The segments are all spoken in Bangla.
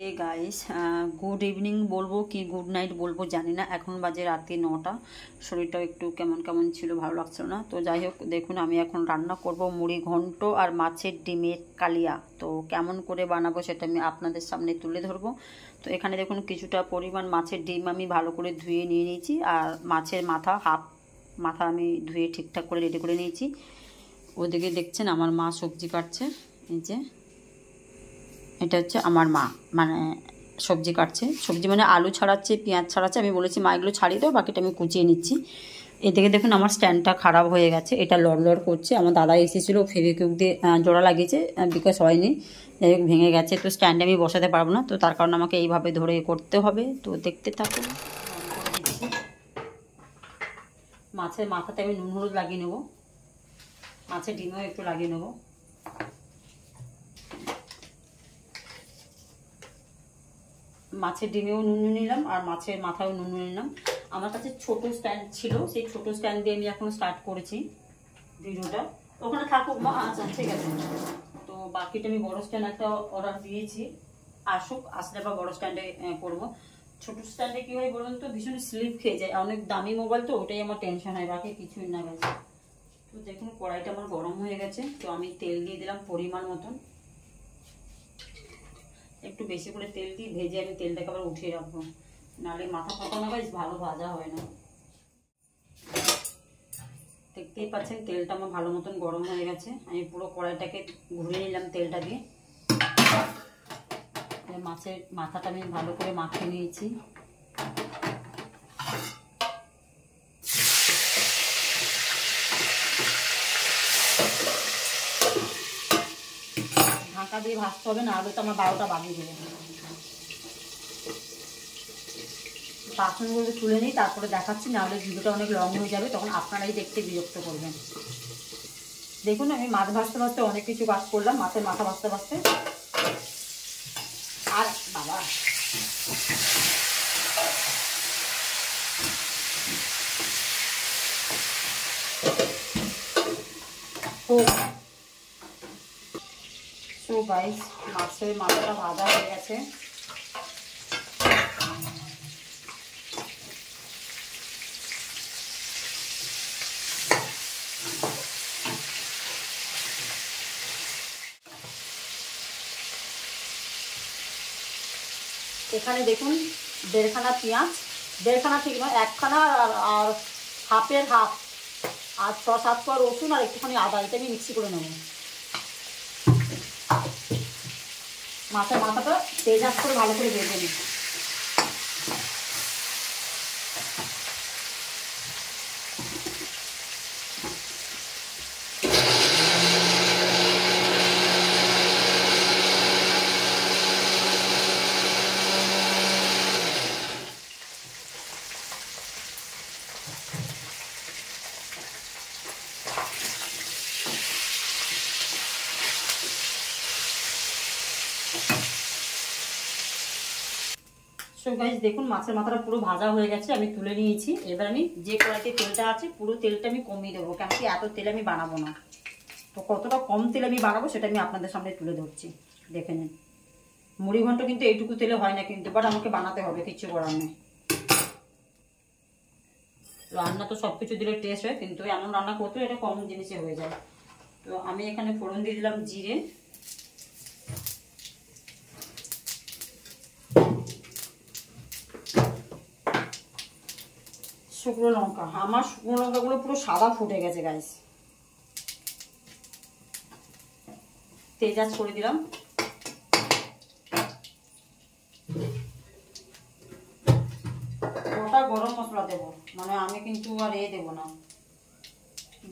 हे गाइस, गुड इवनिंग बोलबो कि गुड नाइट बोलबो जानी ना। এখন বাজে রাতে 9টা। শরীরটা একটু কেমন কেমন ছিল, ভালো লাগছিল না। তো যাই হোক, দেখুন আমি এখন রান্না করব মুড়ি ঘন্ট আর মাছের ডিমের কালিয়া। তো কেমন করে বানাবো সেটা আমি আপনাদের সামনে তুলে ধরবো। তো এখানে দেখুন কিছুটা পরিমাণ মাছের ডিম আমি ভালো করে ধুয়ে নিয়ে নিয়েছি, আর মাছের মাথা হাফ মাথা আমি ধুয়ে ঠিকঠাক করে রেডি করে নিয়েছি। ওদিকে দেখছেন আমার মা সবজি কাটছে। এই যে এটা হচ্ছে আমার মা, মানে সবজি কাটছে। সবজি মানে আলু ছাড়াচ্ছে, পেঁয়াজ ছাড়াচ্ছে। আমি বলেছি মা এগুলো ছাড়িয়ে দাও, বাকিটা আমি কুচিয়ে নিচ্ছি। এদিকে দেখুন আমার স্ট্যান্ডটা খারাপ হয়ে গেছে, এটা লড় করছে। আমার দাদা এসেছিলো, ফেভিকুইক দিয়ে জোড়া লাগিয়েছে, বিকজ হয়নি, যাই হোক ভেঙে গেছে। তো স্ট্যান্ডে আমি বসাতে পারবো না, তো তার কারণে আমাকে এইভাবে ধরে করতে হবে। তো দেখতে থাকুন। মাছের মাথাতে আমি নুন হলুদ লাগিয়ে নেবো, মাছের ডিমও একটু লাগিয়ে নেবো। মাছের ডিমেও নুন নিলাম আর মাছের মাথায়ও নুন নিলাম। আমার কাছে ছোট স্ট্যান্ড ছিল, সেই ছোট স্ট্যান্ড দিয়ে আমি এখন স্টার্ট করেছি ভিডিওটা। ওখানে থাকুক মা, আচ্ছা ঠিক আছে। তো বাকিটা আমি বড় স্ট্যান্ড একটা অর্ডার দিয়েছি, আসুক, আসলে বা বড় স্ট্যান্ডে করবো। ছোট স্ট্যান্ডে কি হয় বলুন তো, ভীষণ স্লিপ খেয়ে যায়, অনেক দামি মোবাইল তো, ওটাই আমার টেনশন হয়, বাকি কিছুই না গেছে। তো দেখুন কড়াইটা আমার গরম হয়ে গেছে। তো আমি তেল দিয়ে দিলাম পরিমাণ মতন, একটু বেশি করে তেল দিয়ে ভেজে আমি তেলটাকে আবার উঠিয়ে রাখবো, নাহলে মাথা পাকানো বেশ ভালো ভাজা হয় না। দেখতেই পাচ্ছেন তেলটা আমার ভালো মতন গরম হয়ে গেছে। আমি পুরো কড়াইটাকে ঘুরিয়ে নিলাম তেলটা দিয়ে। মাছের মাথাটা আমি ভালো করে মাখিয়ে নিয়েছি। ঢাকা দিয়ে ভাজতে হবে, না হলে তো আমার 12টা বাজিয়ে দেবে। বাসনগুলো তুলে নিই, তারপরে দেখাচ্ছি, নাহলে ভিডিওটা অনেক লং হয়ে যাবে, তখন আপনারাই দেখতে বিরক্ত করবেন। দেখুন আমি মাছ ভাজতে ভাজতে অনেক কিছু কাজ করলাম, মাছের মাথা ভাজতে ভাজতে। আর বাবা গাইস, মাছের মাথাটা ভাজা হয়ে গেছে। এখানে দেখুন দেড়খানা পেঁয়াজ, দেড়খানা ঠিক নয়, একখানা, আর হাফের হাফ, আর 6-7 কোয়া রসুন আর একটুখানি আদা, এটা আমি মিক্সি করে নেব। মাছের মাথাটা তেজ আঁচ করে ভালো করে ভেজে নিই। সো গাইস দেখুন মাছের মাথাটা পুরো ভাজা হয়ে গেছে, আমি তুলে নিয়েছি। এবার আমি যে কড়াইতে তেলটা আছে পুরো তেলটা আমি কমিয়ে দেবো, কেন কি এত তেল আমি বানাবো না। তো কতটা কম তেল আমি বানাবো সেটা আমি আপনাদের সামনে তুলে ধরছি, দেখে নিন। মুড়ি ঘন্ট কিন্তু এইটুকু তেলে হয় না কিন্তু, বাট আমাকে বানাতে হবে, কিছু করার নেই। রান্না তো সব কিছু দিলে টেস্ট হয়, কিন্তু এমন রান্না করতে এটা কম জিনিসে হয়ে যায়। তো আমি এখানে ফোড়ন দিয়ে দিলাম জিরে, শুকনো লঙ্কা। আমার শুকনো লঙ্কাগুলো পুরো সাদা ফুটে গেছে গাইস। তেজ আঁচ করে দিলাম। গোটা গরম মশলা দেবো, মানে আমি কিন্তু আর দেবো না,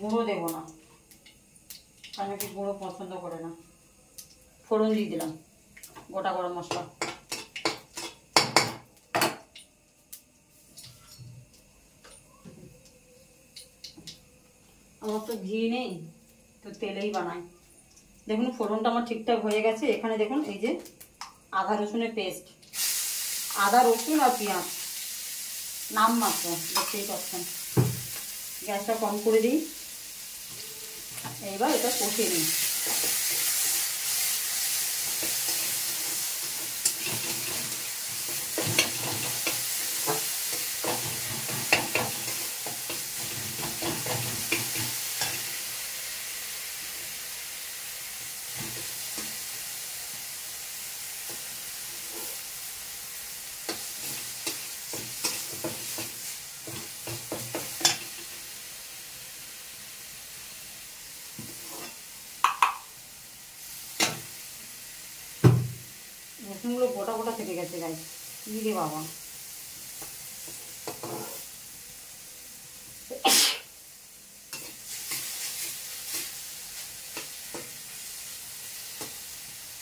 গুঁড়ো দেবো না, আমি কি গুঁড়ো পছন্দ করে না। ফোড়ন দিয়ে দিলাম গোটা গরম মশলা। আমার তো ঘি নেই, তো তেলেই বানাই। দেখুন ফোড়নটা আমার ঠিকঠাক হয়ে গেছে। এখানে দেখুন এই যে আদা রসুনের পেস্ট, আদা রসুন আর পেঁয়াজ নাম মাত্র, দেখতেই পাচ্ছেন। গ্যাসটা কম করে দিই, এইবার এটা কষিয়ে নিই। রসুনগুলো গোটা গোটা থেকে গেছে গাইস, কি রে বাবা।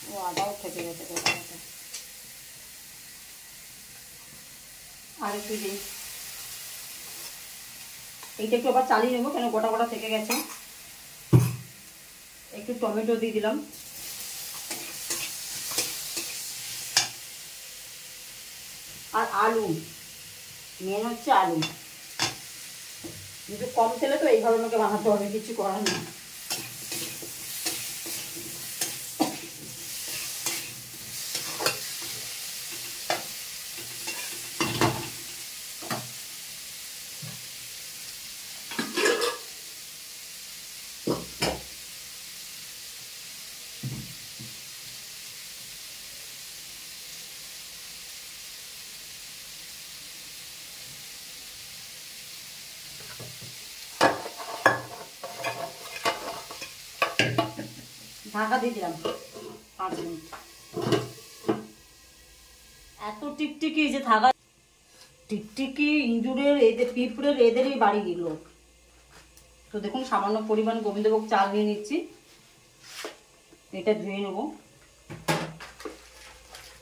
ও আদাও থেকে গেছে গোটা গোটা। আর একটু দিই, এইটা একটু আবার চালিয়ে নেবো, কেন গোটা গোটা থেকে গেছে। একটু টমেটো দিয়ে দিলাম, আর আলু, মেন হচ্ছে আলু। কিন্তু কম তেলে তো এইভাবে আমাকে বানাতে হবে, কিছু করার নেই। ঢাকা দিয়ে দিলাম 5 মিনিট। এত টিকটিকি যে থাকা, টিকটিকি ইঁদুরের এদের পিঁপড়ের এদেরই বাড়ি দিল। তো দেখুন সামান্য পরিমাণ গোবিন্দভোগ চাল নিয়ে নিচ্ছি, এটা ধুয়ে নেব।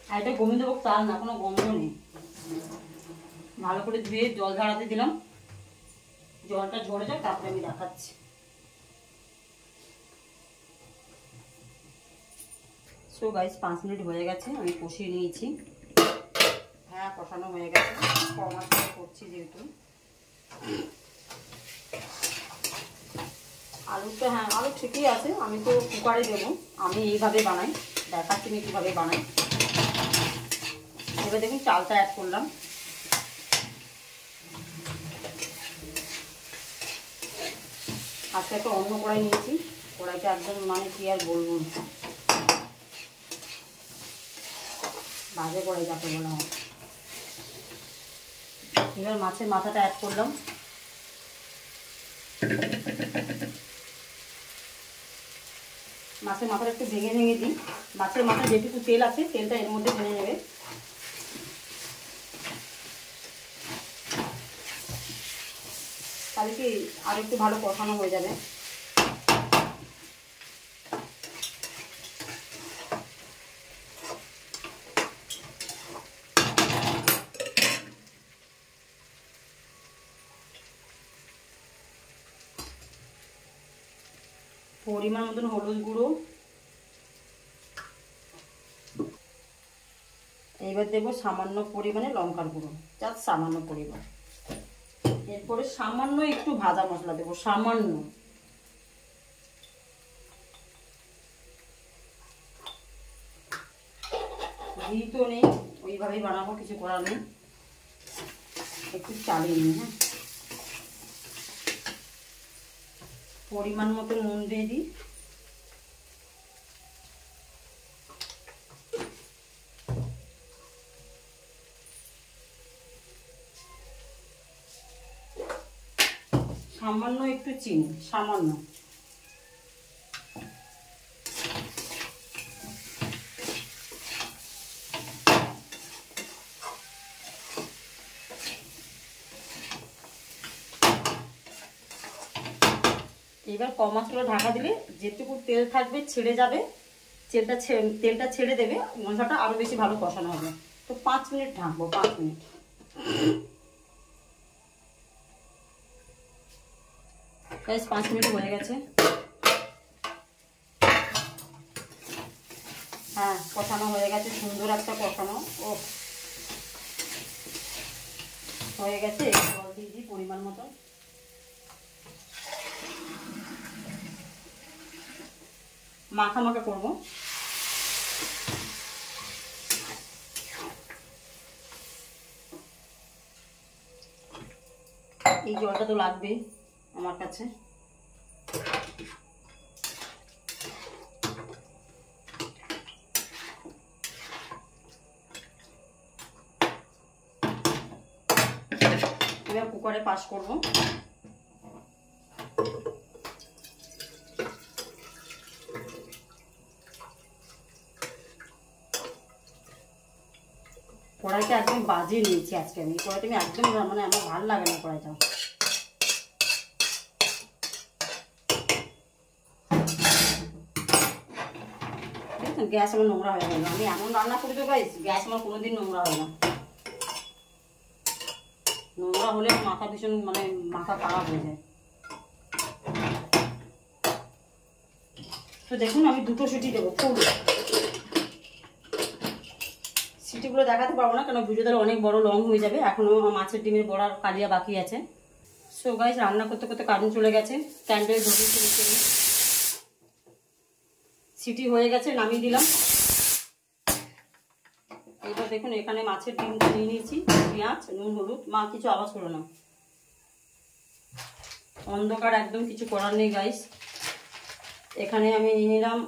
আর এটা গোবিন্দভোগ চাল না, কোনো গন্ধ নেই। ভালো করে ধুয়ে জল ঝরাতে দিলাম, জলটা ঝরে যাক তারপরে আমি দেখাচ্ছি। সো গাইস 5 মিনিট হয়ে গেছে, আমি কষিয়ে নিয়েছি। হ্যাঁ কষানো হয়ে গেছে, কম আঁচে করছি যেহেতু। আলুটা, হ্যাঁ আলু ঠিকই আছে, আমি তো কুকারে দেবো, আমি এইভাবে বানাই, দেখাচ্ছি আমি কীভাবে বানাই। এবার দেখুন চালটা অ্যাড করলাম। আজকে একটা অন্য কড়াই নিয়েছি, কড়াইটা একদম মানে কি আর বলবো, বাজে কড়াই যাকে বলা হয়। এবার মাছের মাথাটা অ্যাড করলাম। মাছের মাথাটা একটু ভেঙে ভেঙে দিই, মাছের মাথা যেটুকু তেল আছে তেলটা এর মধ্যে টেনে নেবে। তাহলে কি আর একটু ভালো কষানো হয়ে যাবে। পরিমাণ মতন হলুদ গুঁড়ো, এইবার দেবো সামান্য পরিমাণে লঙ্কার গুঁড়ো, জাস্ট সামান্য পরিমাণ। এরপরে সামান্য একটু ভাজা মশলা দেবো, সামান্য। ঘি তো নেই, ওইভাবেই বানাবো, কিছু করার নেই। একটু চালিয়ে নিই। হ্যাঁ পরিমাণ মতো নুন দিয়ে দিই। সামান্য একটু চিনি, সামান্য। এবার কম আঁচ করে ঢাকা দিলে যেটুকু তেল থাকবে ছেড়ে যাবে, তেলটা ছেড়ে দেবে, মশলাটা আরো বেশি ভালো কষানো হবে। তো 5 মিনিট ঢাকবো, 5 মিনিট। গাইস 5 মিনিট হয়ে গেছে। হ্যাঁ কষানো হয়ে গেছে, সুন্দর একটা কষানো। ও হয়ে গেছে, জল দিয়ে দিই পরিমাণ মতো। মাখা মাখা করবো। এই জলটা তো লাগবে আমার কাছে। এবার কুকারে পাস করব। কড়াইটা একদম বাজে নিয়েছি আজকে আমি। কড়াইটা আমি একদম মানে আমার ভালো লাগে না কড়াইটা। গ্যাস আমার নোংরা হয়ে গেল। আমি এমন রান্না করি তো গাইস, গ্যাস আমার কোনোদিন নোংরা হয় না। নোংরা হলে মাথা ভীষণ মানে মাথা খারাপ হয়ে যায়। তো দেখুন আমি 2টো সিটি দেবো ফুল। সিটিগুলো দেখাতে পারবো না কারণ ভিডিওটা অনেক বড় লং হয়ে যাবে। এখনো মাছের ডিমের বড়ার কালিয়া বাকি আছে। সো গাইস রান্না করতে করতে কারেন্ট চলে গেছে, ক্যান্ডেল ধরিয়ে চলেছে। সিটি হয়ে গেছে, নামিয়ে দিলাম। এবার দেখুন এখানে মাছের ডিমটা নিয়ে নিয়েছি, পেঁয়াজ নুন হলুদ। মা কিছু আওয়াজ করো না, অন্ধকার একদম কিছু করার নেই গাইস। এখানে আমি নিয়ে নিলাম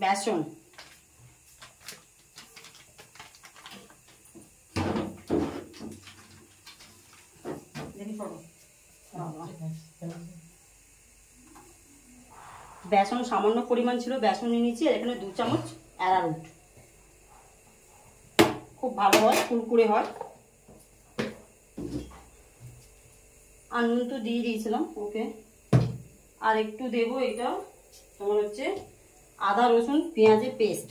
বেসন, বেসন সামান্য পরিমাণ ছিল, বেসন নিয়ে নিয়েছি। আর এখানে 2 চামচ অ্যারারুট, খুব ভালো হয়, কুরকুরে হয়। আর নুন তো দিয়ে দিয়েছিলাম ওকে। আর একটু দেবো এটা তোমার হচ্ছে আদা রসুন পেঁয়াজের পেস্ট,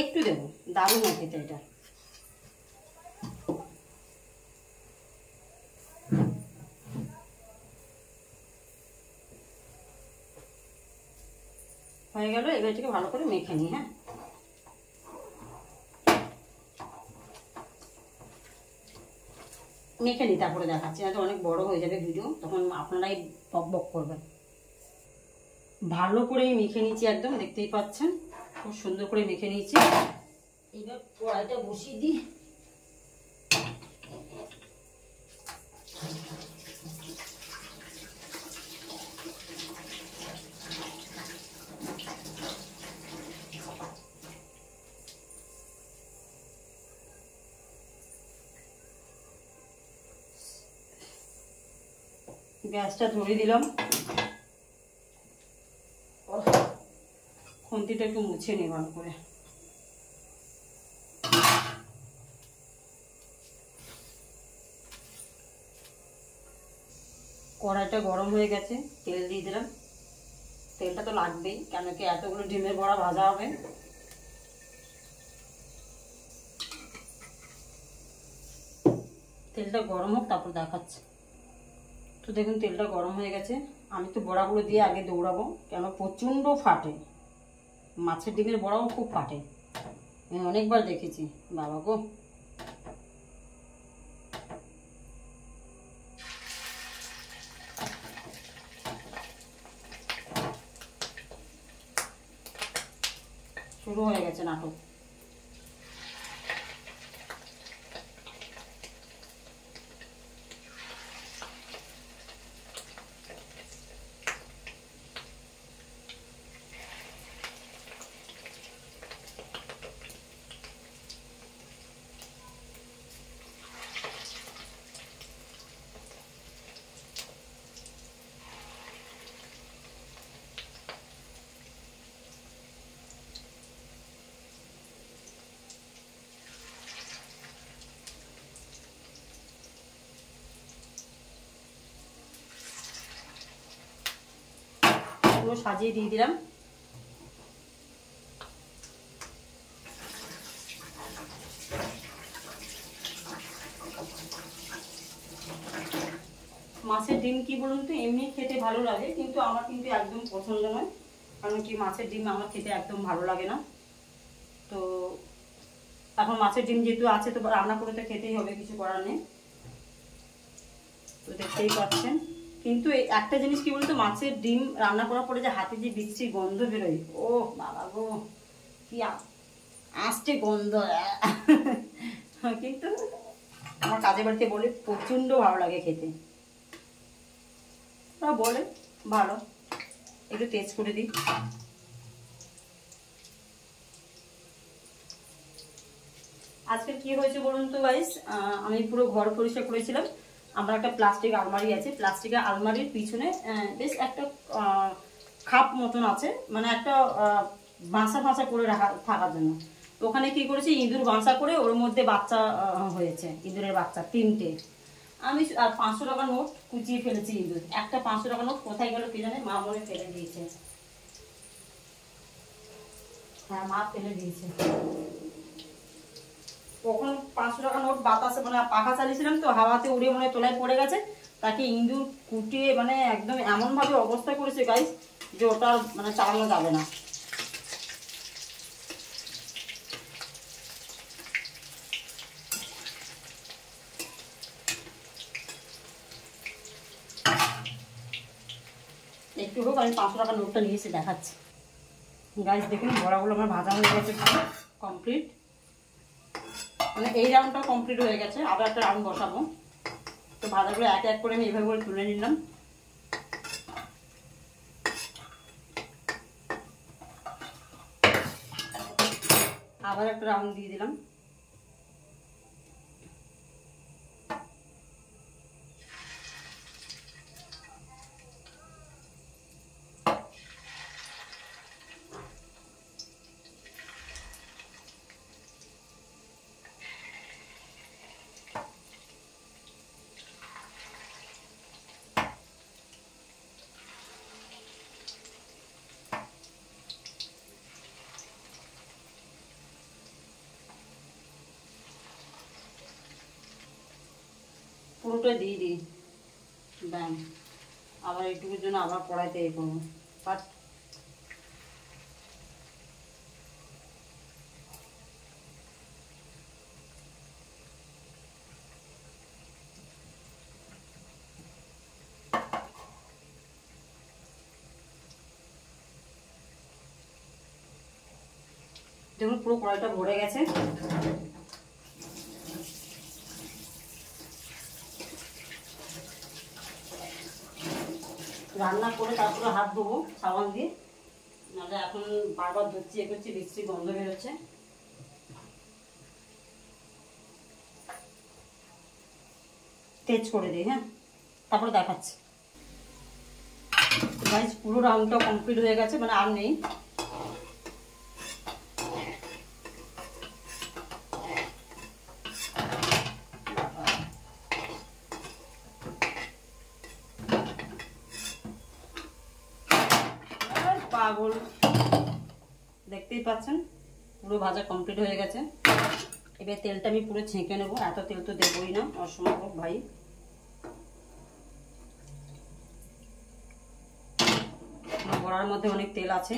একটু দেবো, দারুণ হয় খেতে এটা। হয়ে গেল, এবার এটাকে ভালো করে মেখে নিই। হ্যাঁ মেখে নিই, তারপরে দেখাচ্ছি, না তো অনেক বড় হয়ে যাবে ভিডিও, তখন আপনারাই বক বক করবেন। ভালো করে মেখে নিয়েছি একদম, দেখতেই পাচ্ছেন খুব সুন্দর করে মেখে নিয়েছি। এবার কড়াইটা বসিয়ে দিই। গ্যাসটা ধরিয়ে দিলাম। খুন্তিটা একটু মুছে নিই ভালো করে। কড়াইটা গরম হয়ে গেছে, তেল দিয়ে দিলাম। তেলটা তো লাগবেই, কেন কি এতগুলো ডিমের বড়া ভাজা হবে। তেলটা গরম হোক তারপর দেখাচ্ছি। তো দেখুন তেলটা গরম হয়ে গেছে। আমি তো বড়াগুলো দিয়ে আগে দৌড়াবো, কেন প্রচণ্ড ফাটে। মাছের ডিমের বড়াও খুব ফাটে, আমি অনেকবার দেখেছি। বাবা গো, শুরু হয়ে গেছে নাটক। পুরো সাজিয়ে দিয়ে দিলাম। মাছের ডিম কি বলুন তো, এমনি খেতে ভালো লাগে, কিন্তু আমার কিন্তু একদম পছন্দ নয়। কারণ কি মাছের ডিম আমার খেতে একদম ভালো লাগে না। তো এখন মাছের ডিম যেহেতু আছে তো রান্না করে তো খেতেই হবে, কিছু করার নেই। তো দেখতেই পাচ্ছেন। কিন্তু একটা জিনিস কি বলতো, মাছের ডিম রান্না করার পরে যে হাতে যে বিশ্রী গন্ধ বেরোয়, ও বাবা গো কি আসছে গন্ধ। কিন্তু আমার কাজের বাড়িতে বলে প্রচণ্ড ভালো লাগে খেতে, ওরা বলে ভালো। একটু টেস্ট করে দিই। আজকে কি হয়েছে বলুন তো গাইস, আমি পুরো ঘর পরিষ্কার করেছিলাম। আমার একটা প্লাস্টিক আলমারি আছে, প্লাস্টিকের আলমারির পিছনে বেশ একটা খাপ মতন আছে, মানে একটা ভাঁসা ভাঁসা করে রাখা থাকার জন্য। ওখানে কি করেছি, ইঁদুর বাসা করে ওর মধ্যে বাচ্চা হয়েছে, ইঁদুরের বাচ্চা 3টে। আমি আর 500 টাকা নোট কুচিয়ে ফেলেছি ইঁদুর। একটা 500 টাকা নোট কোথায় গেল কি জানে, মা মনে ফেলে দিয়েছে। হ্যাঁ, মা ফেলে দিয়েছে। কখন 500 টাকা নোট বাতাসে মানে পাখা চালিয়েছিলাম তো, হাওয়াতে উড়ে মনে তোলায় পড়ে গেছে। তাকে ইঁদুর কুটিয়ে মানে একদম এমনভাবে অবস্থা করেছে গাইস যে ওটা মানে চালানো যাবে না। একটু হোক আমি 500 টাকা নোটটা নিয়ে এসে দেখাচ্ছি। গাইস দেখুন বড়াগুলো আমার ভাজা হয়ে গেছে, কমপ্লিট। মানে এই রাউন্ডটা কমপ্লিট হয়ে গেছে, আবার একটা রাউন্ড বসাবো। তো ভাজাগুলো এক এক করে আমি এভাবে করে তুলে নিলাম। আবার একটা রাউন্ড দিয়ে দিলাম। পুরোটা দিয়ে দিই, ব্যাং। আবার এইটুকুর জন্য আবার কড়াইতে এ করবো। বাট দেখুন পুরো কড়াইটা ভরে গেছে। রান্না করে তারপরে হাত ধোবো সাবান দিয়ে, নাহলে এখন বারবার ধরছি এ করছি, বিশ্রী গন্ধ বেরোচ্ছে। তেজ করে দিই, হ্যাঁ, তারপরে দেখাচ্ছি। গাইস পুরো রাউন্ডটা কমপ্লিট হয়ে গেছে, মানে আর নেই। পাগল, দেখতেই পাচ্ছেন পুরো ভাজা কমপ্লিট হয়ে গেছে। এবার তেলটা আমি পুরো ছেঁকে নেবো, এত তেল তো দেবই না, অসম্ভব ভাই। বড়ার মধ্যে অনেক তেল আছে।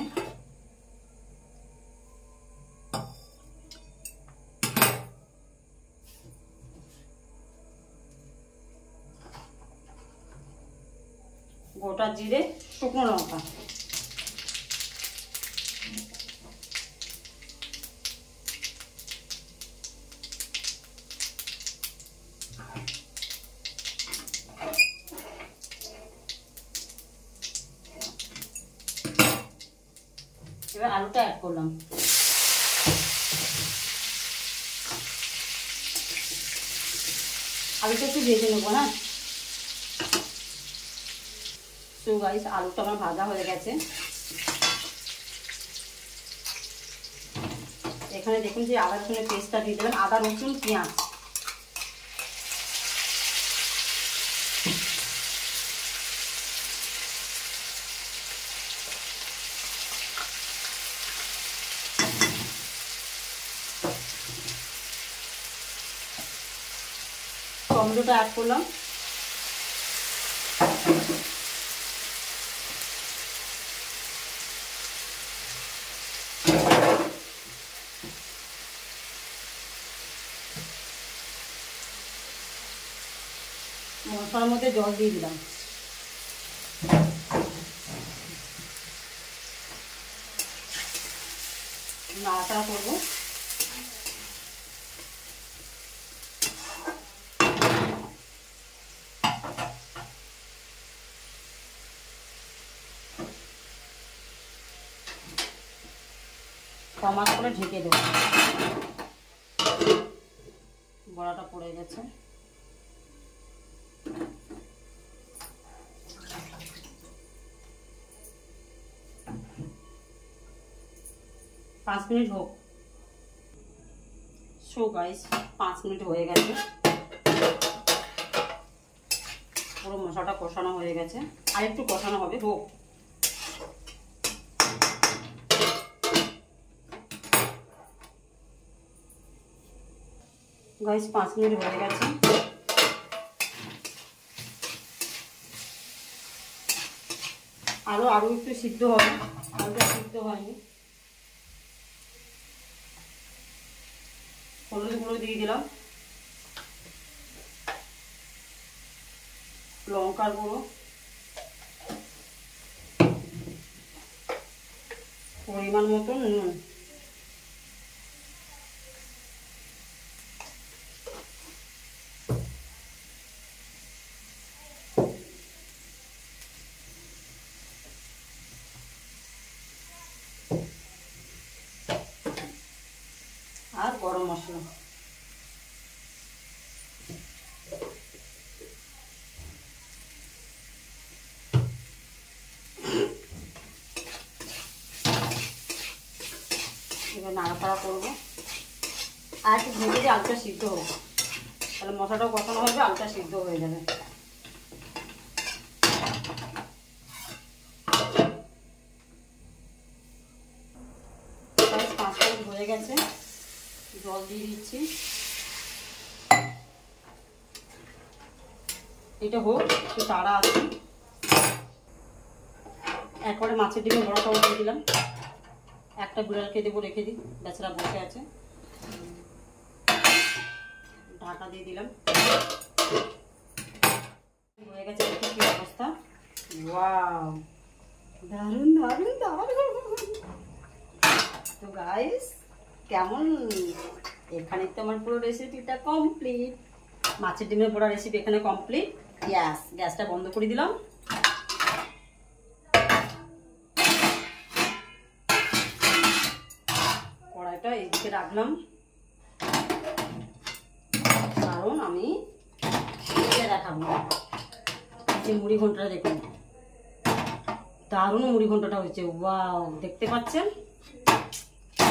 গোটা জিরে, শুকনো লঙ্কা, এবার আলুটা অ্যাড করলাম। আলুটা একটু ভেজে নেবো, হ্যাঁ। সো গাইস আলুটা আমার ভাজা হয়ে গেছে। এখানে দেখুন যে আদা রসুনের পেস্টটা দিয়ে দেবেন, আদা রসুন পেঁয়াজ। টমেটোটা অ্যাড করলাম। মশলার মধ্যে জল দিয়ে দিলাম। নাড়াচাড়া করবো। কমাস করে ঢেকে দেবো। বড়াটা পড়ে গেছে। পাঁচ মিনিট হোক। সো গাইস 5 মিনিট হয়ে গেছে, পুরো মশলাটা কষানো হয়ে গেছে, আর একটু কষানো হবে। হোক গাইস 5 মিনিট হয়ে গেছে। আরো একটু সিদ্ধ হবে, আলুটা সিদ্ধ হয়নি। হলুদ গুঁড়ো দিয়ে দিলাম, লঙ্কার গুঁড়ো, পরিমাণ মতো নুন, আর গরম মশলা। এবার নাড়াচাড়া করবো, আর একটু ভেজে দিয়ে আলুটা সিদ্ধ হোক, তাহলে মশলাটাও কষানো হবে, আলুটা সিদ্ধ হয়ে যাবে। 5 মিনিট হয়ে গেছে, জল দিয়ে দিচ্ছি। এটা হোক, একটু তাড়া আছে। একবারে মাছের ডিমে বড়াটাও দিয়ে দিলাম, একটা বিড়ালকে দেবো, রেখে দিই, বেচারা বসে আছে। ঢাকা দিয়ে দিলাম, হয়ে গেছে। দেখি কি অবস্থা, ওয়াও দারুণ দারুণ দারুণ। তো গাইস কেমন, এখানে তো আমার পুরো রেসিপিটা কমপ্লিট। মাছের ডিমের পোড়া রেসিপি এখানে কমপ্লিট। গ্যাসটা বন্ধ করে দিলাম। কড়াইটা এইদিকে রাখলাম, কারণ আমি দেখাবো যে মুড়ি ঘন্টটা। দেখুন দারুণ মুড়ি ঘন্টটা হয়েছে, ওয়াও দেখতে পাচ্ছেন,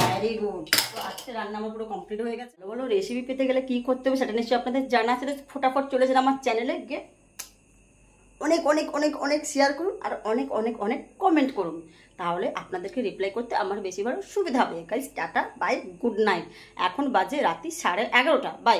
ভেরি গুড। তো আজকে রান্না আমার পুরো কমপ্লিট হয়ে গেছে। বলো রেসিপি পেতে গেলে কি করতে হবে সেটা নিশ্চয়ই আপনাদের জানা আছে। ফটাফট চলে যান আমার চ্যানেলে গিয়ে অনেক অনেক অনেক অনেক শেয়ার করুন, আর অনেক অনেক অনেক কমেন্ট করুন, তাহলে আপনাদেরকে রিপ্লাই করতে আমার বেশি বড় সুবিধা হবে। Guys tata, bye, good night. এখন বাজে রাত্রি 11:30। বাই।